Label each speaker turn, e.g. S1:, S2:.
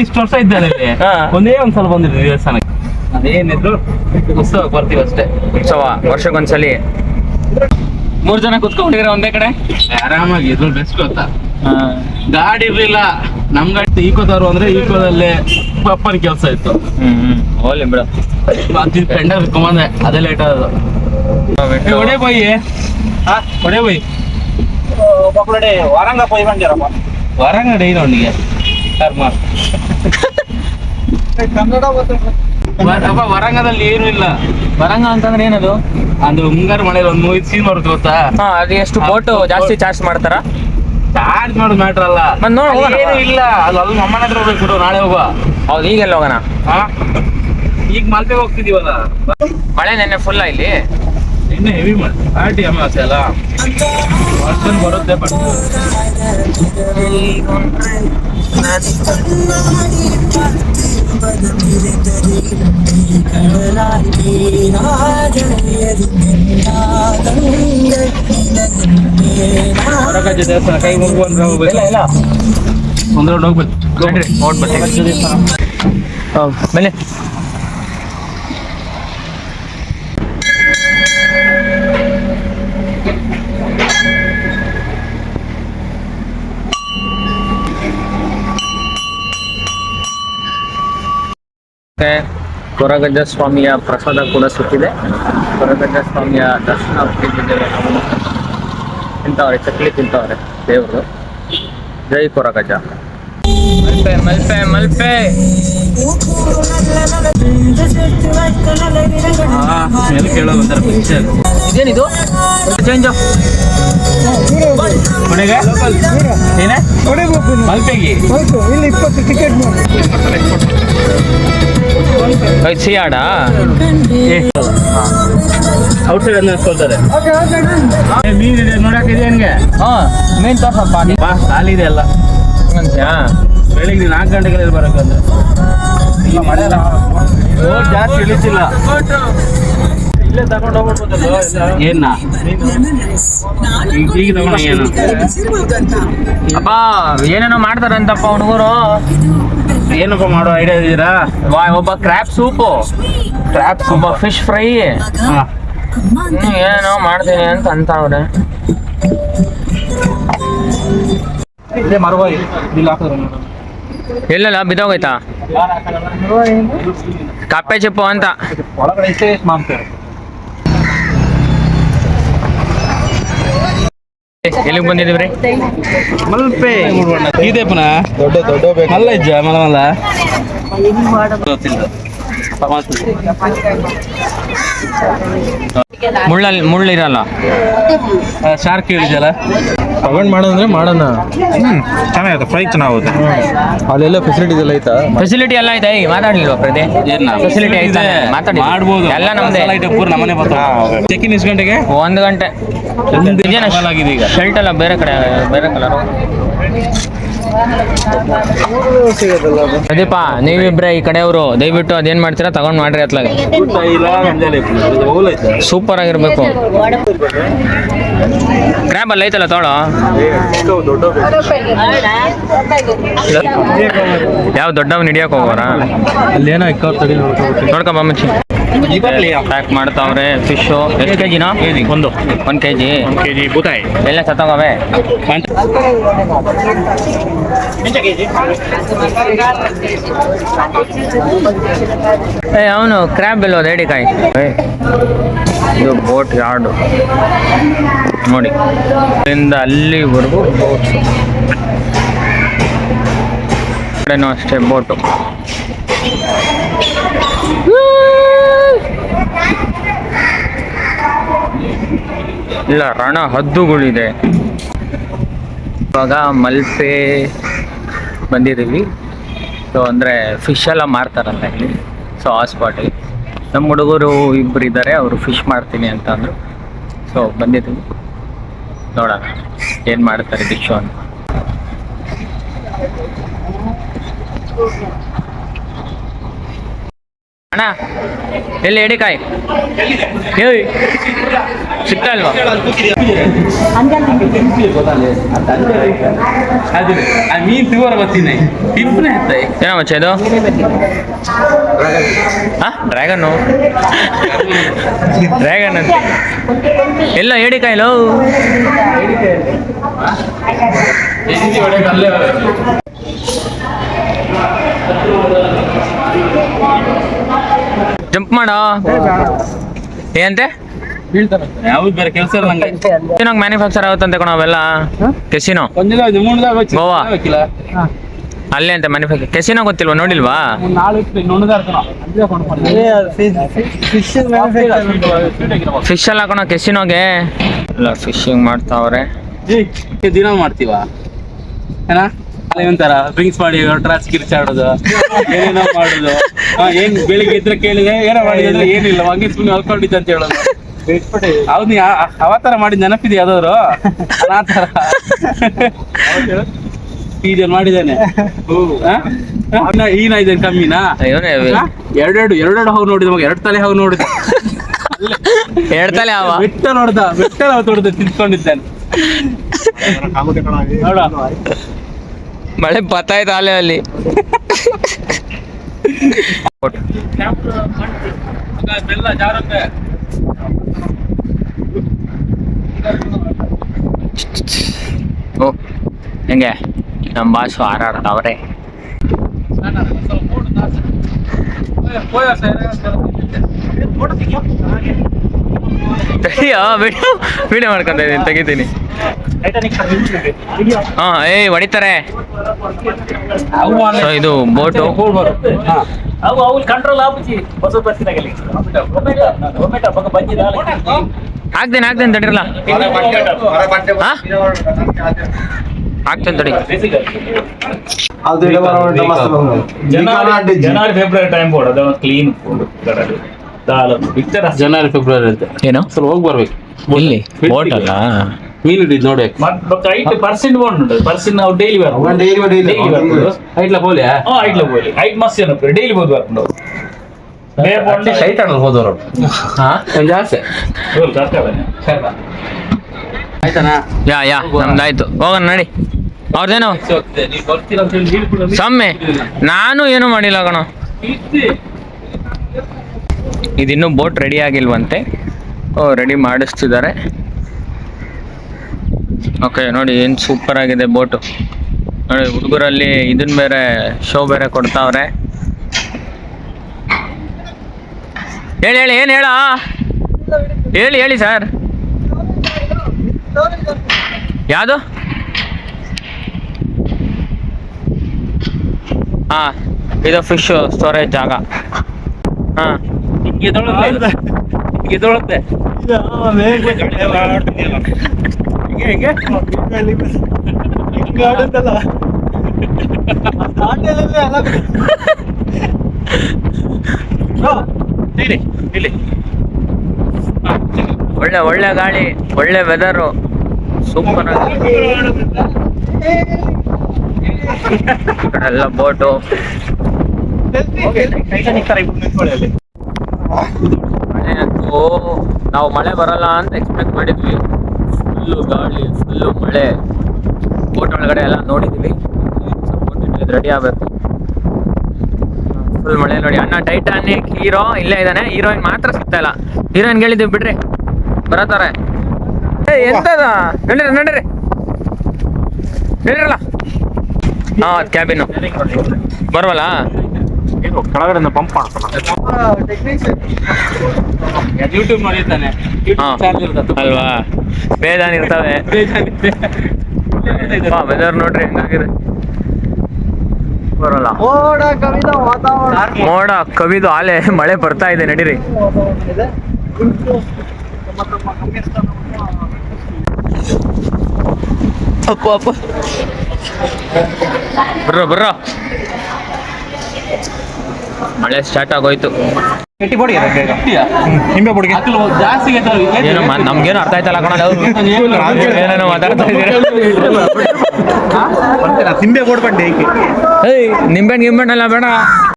S1: ಇಷ್ಟು ವರ್ಷ ಇದ್ದಾರೆ ಒಂದೇ ಒಂದ್ಸಲ ಬಂದಿದ್ವಿ ದೇವಸ್ಥಾನಕ್ಕೆ. ಅದೇನಿದ್ರು ಉತ್ಸವ ಬರ್ತೀವಿ ಅಷ್ಟೇ.
S2: ಉತ್ಸವ ವರ್ಷಕ್ಕೊಂದ್ಸಲಿ 3 ಜನ ಕುತ್ಕೊಂಡಿದ್ರೆ ಒಂದೇ ಕಡೆ
S1: ಆರಾಮಾಗಿ ಇದ್ರ ಬೆಸ್ಟ್ ಗೊತ್ತಾ. ಗಾಡಿ ಇರ್ಲಿಲ್ಲ ನಮ್ ಗಾಡಿ ಈಕೋದವ್ರು ಅಂದ್ರೆ ಈಕೋದಲ್ಲೇ ಅಪ್ಪನ ಕೆಲಸ ಇತ್ತು.
S2: ಹೋಗ್ಲಿ ಬಿಡ.
S1: ಪೆಂಡಲ್ ಇಟ್ಕೊಂಬಂದೆ ಅದೇ ಲೇಟ್ ಆಗೋದು. ಒಡೆ ಬೈ ಒಡೆ ಬೈ ವರಂಗ ಪೋಯ್ ಬಂದಿರಪ್ಪ ವರಂಗ ಡೈ ಅವನಿಗೆ ಕನ್ನಡ ವರಂಗದಲ್ಲಿ ಏನು ಇಲ್ಲ.
S2: ವರಂಗ ಅಂತಂದ್ರೆ ಏನದು?
S1: ಅದು ಮುಂಗಾರು ಮಳೆ ಒಂದು ಮೂವಿ ಸೀನ್ ಬರುತ್ತೆ ಗೊತ್ತಾ.
S2: ಅದು ಎಷ್ಟು ಬೋಟ್ ಜಾಸ್ತಿ ಚಾರ್ಜ್ ಮಾಡ್ತಾರ?
S1: ಚಾರ್ಜ್ ಮಾಡೋದು ಮ್ಯಾಟ್ರ್ ಅಲ್ಲ. ಏನು ಇಲ್ಲ ಅಲ್ಲಿ ಅಮ್ಮನ ಹತ್ರ ಹೋಗ್ಬೇಕು ಬಿಡು. ನಾಳೆ ಹೋಗುವ.
S2: ಹೌದು ಈಗೆಲ್ಲ ಹೋಗೋಣ.
S1: ಈಗ ಮಲ್ಪೆಗೆ ಹೋಗ್ತಿದೀವಲ್ಲ.
S2: ಮಳೆ ನೆನ್ನೆ ಫುಲ್ಲ ಇಲ್ಲಿ.
S1: ಇನ್ನು ಹೆವಿ ಮಳೆ ಪಾರ್ಟಿ ಅಮಾವಾಸ್ಯೆ ಅಲ್ಲ ವರ್ಷನ್ ಬರುತ್ತೆ. ಹೊರಗಜ್ಜೆ ದೇವಸ್ಥಾನ ಕೈ ಮುಗಿದ್ರೆ ಹೋಗ್ಬೇಕು. ಇಲ್ಲ ಒಂದು ರೌಂಡ್ ಹೋಗ್ಬೇಕು.
S2: ನೋಡ್ಬರ್ತೀವಿ. ಬನ್ನಿ. ಕೊರಗಜ್ಜ ಸ್ವಾಮಿಯ ಪ್ರಸಾದ ಕೂಡ ಸಿಕ್ಕಿದೆ. ಕೊರಗಜ್ಜ ಸ್ವಾಮಿಯ ದರ್ಶನ ಪಡೆದಿದ್ದೇವೆ. ತಿಂತವ್ರೆ ಚಕ್ಲಿ ತಿಂತವ್ರೆ ದೇವರು. ಜೈ ಕೊರಗಜ್ಜ. ಮಲ್ಪೆ ಮಲ್ಪೆ ಮಲ್ಪೆ
S1: ಕೇಳೋ ಒಂಥರ ಖುಷಿ.
S2: ಇದೇನಿದು ಚೇಂಜ್
S1: ಏನೇ ಮಲ್ಪೆಗೆ
S3: ಇಲ್ಲಿ 20 ಟಿಕೆಟ್
S2: ಸಿಯಾಡ
S1: ಔಟ್ಸೈಡ್ ಅನ್ಸ್ಕೊಳ್ತಾರೆ. ಮೀನ್ ಇದೆ ನೋಡಾಕಿದೆ ಹಂಗೆ.
S2: ಮೇನ್ ತೋರ್ಸಪ್ಪ.
S1: ಬಾ ಖಾಲಿ ಇದೆ ಎಲ್ಲ. ಬೆಳಿಗ್ಗೆ 4 ಗಂಟೆಗೆ ಬರಬೇಕಂದ್ರೆ ಮಳೆ ಜಾಸ್ತಿ ಇಳಿಸಿಲ್ಲ. ಇಲ್ಲೇ ತಗೊಂಡು ಹೋಗ್ಬಿಡ್ಬೋದಲ್ಲ. ಏನ ಈಗ ತಗೊಂಡ ಏನು
S2: ಅಪ್ಪ ಏನೇನೋ ಮಾಡ್ತಾರಂತಪ್ಪ ಹುಡುಗರು.
S1: ಏನಪ್ಪ ಮಾಡೋ ಐಡಿಯಾ ಇದೀರಾ?
S2: ಒಬ್ಬ ಕ್ರ್ಯಾಪ್ ಸೂಪು, ಒಬ್ಬ ಫಿಶ್ ಫ್ರೈ, ಏನೇನೋ ಮಾಡ್ತೀನಿ ಅಂತ ಅಂತವ್ರೆ. ಎಲ್ಲಲ್ಲ ಬಿದ್ದೋಗೈತಾ ಕಪ್ಪೆ ಚಿಪ್ಪು ಅಂತ
S1: ಒಳಗಡೆ ಇಷ್ಟೇ ಮಾಡ್ತಾರೆ.
S2: ಎಲ್ಲಿಗೆ ಬಂದಿದ್ದೀವ್ರಿ?
S1: ಮಲ್ಪೆ ಇದೆ ಪುನಃ ದೊಡ್ಡ ಮಲ್ಲ ಇಜ್ಜ ಮಲ್ಲ
S2: ಮುಳ್ಳಿರಲ್ಲ.
S1: ಶಾರ್ಕ್ ಹೇಳಿದಲ್ಲ
S3: ತಗೊಂಡ್ ಮಾಡೋದಂದ್ರೆ ಮಾಡೋಣ.
S1: ಚೆನ್ನಾಗಿದೆ. ಫ್ರೈ ಚೆನ್ನಾಗುತ್ತೆ.
S3: ಅಲ್ಲೆಲ್ಲ ಫೆಸಿಲಿಟೀಸ್ ಎಲ್ಲ ಐತಾ?
S2: ಫೆಸಿಲಿಟಿ ಎಲ್ಲ ಐತೆ. ಮಾತಾಡ್ಲಿಲ್ವ ಪ್ರತಿ? ಫೆಸಿಲಿಟಿ ಐತೆ,
S1: ಮಾಡ್ಬೋದು.
S2: ಎಲ್ಲ ನಮ್ದೇ.
S1: ಪೂರ್ ನಮ್ಮನೆ ಬರ್ತಾರೆ. ಚೆಕ್-ಇನ್ ಎಷ್ಟು ಗಂಟೆಗೆ?
S2: 1 ಗಂಟೆ.
S1: ಆಗಿದೆ ಈಗ.
S2: ಶರ್ಟ್ ಎಲ್ಲ ಬೇರೆ ಕಡೆ ಬೇರೆ ಕಲರ್. ಪ್ರದೀಪ ನೀವಿಬ್ರೆ ಈ ಕಡೆಯವರು ದಯವಿಟ್ಟು ಅದೇನ್ ಮಾಡ್ತೀರಾ ತಗೊಂಡ್ ಮಾಡ್ರಿ ಅತ್ಲಾಗೆ. ಸೂಪರ್ ಆಗಿರ್ಬೇಕು. ಕ್ರ್ಯಾಬ್ ಅಲ್ಲಿ ಐತಲ್ಲ ತೋಳು. ಯಾವ ದೊಡ್ಡವನ್ ಹಿಡಿಯಕ್ ಹೋಗೋರ
S3: ಅಲ್ಲೇನೋ
S2: ನೋಡ್ಕೊಂಬ ಮಚ್ಚಿ. ಪ್ಯಾಕ್ ಮಾಡ್ತಾವ್ರೆ ಫಿಶು. ಎಷ್ಟು ಕೆಜಿನ? 1 ಕೆಜಿ.
S1: ಬೂತಾಯಿ
S2: ಎಲ್ಲ ಸತ್ತೋಗವೆ. ಅವನು ಕ್ರ್ಯಾಬ್ ಇಲ್ವ ದೇಡಿಕಾಯಿ. ಇದು ಬೋಟ್ ಯಾರ್ಡು ನೋಡಿ. ಇಲ್ಲಿಂದ ಅಲ್ಲಿವರೆಗೂ ಬೋಟ್ಸು. ಕಡೆನೂ ಅಷ್ಟೇ ಬೋಟು. ಇಲ್ಲ ರಣ ಹದ್ದುಗಳಿದೆ. ಇವಾಗ ಮಲ್ಪೆ ಬಂದಿದ್ದೀವಿ. ಸೊ ಅಂದರೆ ಫಿಶ್ ಎಲ್ಲ ಮಾರ್ತಾರಲ್ಲ ಇಲ್ಲಿ. ಸೊ ಆ ಸ್ಪಾಟಿಗೆ ನಮ್ಮ ಹುಡುಗರು ಇಬ್ಬರು ಇದ್ದಾರೆ. ಅವರು ಫಿಶ್ ಮಾಡ್ತೀನಿ ಅಂತ ಅಂದರು. ಸೊ ಬಂದಿದ್ದೀವಿ, ನೋಡೋಣ ಏನು ಮಾಡ್ತಾರೆ ಡಿಶು ಅಂತ. ಅಣ್ಣ ಎಲ್ಲಿ ಎಡಿಕಾಯಿ ಏಯ್ ಸಿಗ್ತಾ ಇಲ್ವಾ?
S1: ಮೀನ್ ತಿಗೋರ ಬರ್ತೀನಿ ಟಿಪ್ಪನೆ ಹತ್ತಾಯಿ
S2: ಏನೋ ಮಚ್ಚ ಇದು ಡ್ರ್ಯಾಗನ್ನು ಡ್ರ್ಯಾಗನ್ ಅಂತ ಎಲ್ಲ ಎಡಿಕಾಯಿಲೋ ಜಂಪ್ ಮಾಡೋ ಏನಂತೆ
S1: ಯಾವ್ದು ಬೇರೆ ಕೆಲಸ ಇಲ್ಲ ನಂಗೆ
S2: ಕೆಸಿನೋ ಮ್ಯಾನುಫ್ಯಾಕ್ಚರ್ ಆಗುತ್ತಂತೆ ಕಣ ಅವೆಲ್ಲ ಕೆಸಿನೋ ಗೋವಾ ಅಲ್ಲೇ ಅಂತ ಮ್ಯಾನುಫ್ಯಾಕ್ಚರ್ ಕೆಸಿನೋ ಗೊತ್ತಿಲ್ವಾ ನೋಡಿಲ್ವಾ ಫಿಶ್ ಎಲ್ಲ ಕಣ ಕೆಸಿನೋಗೆ ಎಲ್ಲ ಫಿಶಿಂಗ್ ಮಾಡ್ತಾವ್ರೆ
S1: ದಿನ ಮಾಡ್ತೀವ ಏನ ಒಂಥರ ಡ್ರಿಂಕ್ಸ್ ಮಾಡಿ ಟ್ರಾಸ್ ಕಿರ್ಚಾಡೋದು ಏನೇನೋ ಮಾಡುದು ಏನ್ ಬೆಳಿಗ್ಗೆ ಇದ್ರೆ ಕೇಳಿದೆ ಏನೋ ಮಾಡಿದ್ರೆ ಏನಿಲ್ಲ ಹಂಗೆ ಸುಮ್ಮನೆ ಅಲ್ಕೊಂಡಿದ್ದೆ ಅಂತ ಹೇಳೋದು ಹೌದು ನೀ ಅವತರ ಮಾಡಿದ ನೆನಪಿದೆ ಯಾವ್ದಾದ್ರು ಆ ತರ ಈಜಲ್ ಮಾಡಿದ್ದೇನೆ ಈನ ಇದ್ದೇನೆ ಕಮ್ಮಿನಾ ಎರಡೆರಡು ಹಾವು ನೋಡಿದ ಮಗ 2 ತಲೆ ಹಾವು ನೋಡಿದ
S2: ಹೇಳ್ತಲೇ ಅವ
S1: ಬೆಟ್ಟ ನೋಡ್ದ ತಿನ್ಕೊಂಡಿದ್ದಾನೆ ನೋಡ
S2: ಮಳೆ ಬತ್ತಾಯ್ತು ಅಲ್ಲೇ ಅಲ್ಲಿ
S1: ಬೆಲ್ಲ ಜಾರಕ್ಕೆ
S2: ಓ ಹೆಂಗೆ ನಮ್ಮ ಬಾಸು ಹಾರಾಡ್ತಾವ್ರೆ ವಿಡಿಯೋ ಮಾಡ್ಕೊಂತ ಇದೀನಿ ತೆಗಿತೀನಿ ಹಾ ಹೊಡಿತಾರೆ ಸೊ ಇದು ಬೋಟು ಹಾಕ್ತೇನೆ ತಡಿರಲ್ಲ ಹಾಕ್ತೇನೆ ತಡಿ
S4: ಜನವರಿ ಫೆಬ್ರವರಿ ಟೈಮ್ ಬೋರ್ಡ್ ಅದು ಕ್ಲೀನ್
S1: ಜನವರಿ ಫೆಬ್ರವರಿ ಅಂತ
S2: ಏನು
S1: ಸ್ವಲ್ಪ ಹೋಗಿ ಬರ್ಬೇಕು
S2: ಇಲ್ಲಿ ಬೋಟ್ ಅಲ್ಲ
S1: ಮೀನು ಹಿಡಿದು ನೋಡ್ಬೇಕು
S4: ಪರ್ಸೆಂಟ್ ಬೋರ್ಡ್ ಪರ್ಸೆಂಟ್ ನಾವು ಡೈಲಿ
S1: ಐಟ್ಲ ಬೋಲಿ
S4: ಐಟ್ಲ ಬೋಲಿ ಐಟ್ ಮಸ್ತ್ ಏನಪ್ಪ ಡೈಲಿ ಬೋದು ಬರ್ಕೊಂಡು
S1: ಶೈತಾಣ ಹೋದವರು ಜಾಸ್ತಿ ಆಯ್ತಾನಾ
S2: ಯಾ ನಮ್ದಾಯ್ತು ಹೋಗೋಣ ನಡಿ ಅವ್ರದೇನು ಸೊಮ್ಮೆ ನಾನು ಏನು ಮಾಡಿಲ್ಲ ಕಣ ಇದಿನ್ನೂ ಬೋಟ್ ರೆಡಿ ಆಗಿಲ್ವಂತೆ ರೆಡಿ ಮಾಡಿಸ್ತಿದ್ದಾರೆ ಓಕೆ ನೋಡಿ ಏನು ಸೂಪರ್ ಆಗಿದೆ ಬೋಟು ನೋಡಿ ಹುಡುಗರಲ್ಲಿ ಇದನ್ನ ಬೇರೆ ಶೋ ಬೇರೆ ಕೊಡ್ತಾವ್ರೆ ಹೇಳಿ ಏನು ಹೇಳಿ ಸರ್ ಯಾವುದು ಹಾಂ ಇದು ಫಿಶ್ ಸ್ಟೋರೇಜ್ ಜಾಗ ಹಾಂ
S1: ಇದೊಳತ್ತೆ
S2: ಒಳ್ಳೆ ಗಾಳಿ ಒಳ್ಳೆ ವೆದರು ಸೂಪರ್ ಆಗಿ ಎಲ್ಲ ಬೋಟು ಮಳೆ ಅಂತೂ ನಾವು ಮಳೆ ಬರಲ್ಲ ಅಂತ ಎಕ್ಸ್ಪೆಕ್ಟ್ ಮಾಡಿದ್ವಿ ಫುಲ್ಲು ಗಾಳಿ ಫುಲ್ಲು ಮಳೆ ಬೋಟ್ ಒಳಗಡೆ ಎಲ್ಲ ನೋಡಿದ್ವಿ ರೆಡಿ ಆಗಬೇಕು ಫುಲ್ ಮಳೆ ನೋಡಿ ಅಣ್ಣ ಟೈಟಾನಿಕ್ ಹೀರೋ ಇಲ್ಲೇ ಇದ್ದಾನೆ ಹೀರೋಯಿನ್ ಮಾತ್ರ ಸಿಗ್ತಾ ಇಲ್ಲ ಹೀರೋಯಿನ್ ಹೇಳಿದ್ವಿ ಬಿಡ್ರಿ ಬರತಾರೆ ಎಂತದ ನಡೀರಿ ನಡೀರಲ್ಲ ಹಾಂ ಕ್ಯಾಬಿನು ಬರವಲ್ಲ
S1: ಕೆಳಗಡೆ ಪಂಪ್ ಯೂಟ್ಯೂಬ್ ಮಾಡಿರ್ತಾನೆ
S2: ಅಲ್ವಾ ಬೇಜಾನ್ ಇರ್ತವೆ ವೆದರ್ ನೋಡ್ರಿ ಹೆಂಗಾಗಿದೆ ಬರಲ್ಲ ಮೋಡ ಕವಿದು ಆಲೆ ಮಳೆ ಬರ್ತಾ ಇದೆ ನಡೀರಿ ಅಪ್ಪ ಬರ್ರೋ ಮಳೆ ಸ್ಟಾರ್ಟ್ ಆಗೋಯ್ತು
S3: ನಿಂಬೆ ಬುಡಿಗೆ
S1: ಜಾಸ್ತಿ
S2: ಏನು ನಮ್ಗೇನು ಅರ್ಥ ಆಯ್ತಲ್ಲ ಕಣ ಏನೇನೋ ಮಾತಾಡ್ತಾ ಇದ್ದೀರಾ
S3: ನಿಂಬೆ ಬೋಡ್ ಬಂಡೆ
S2: ಏಯ್ ನಿಂಬೆಹಣ್ಣು ಗಿಂಬೆಣ್ಣೆಲ್ಲ ಬೇಡ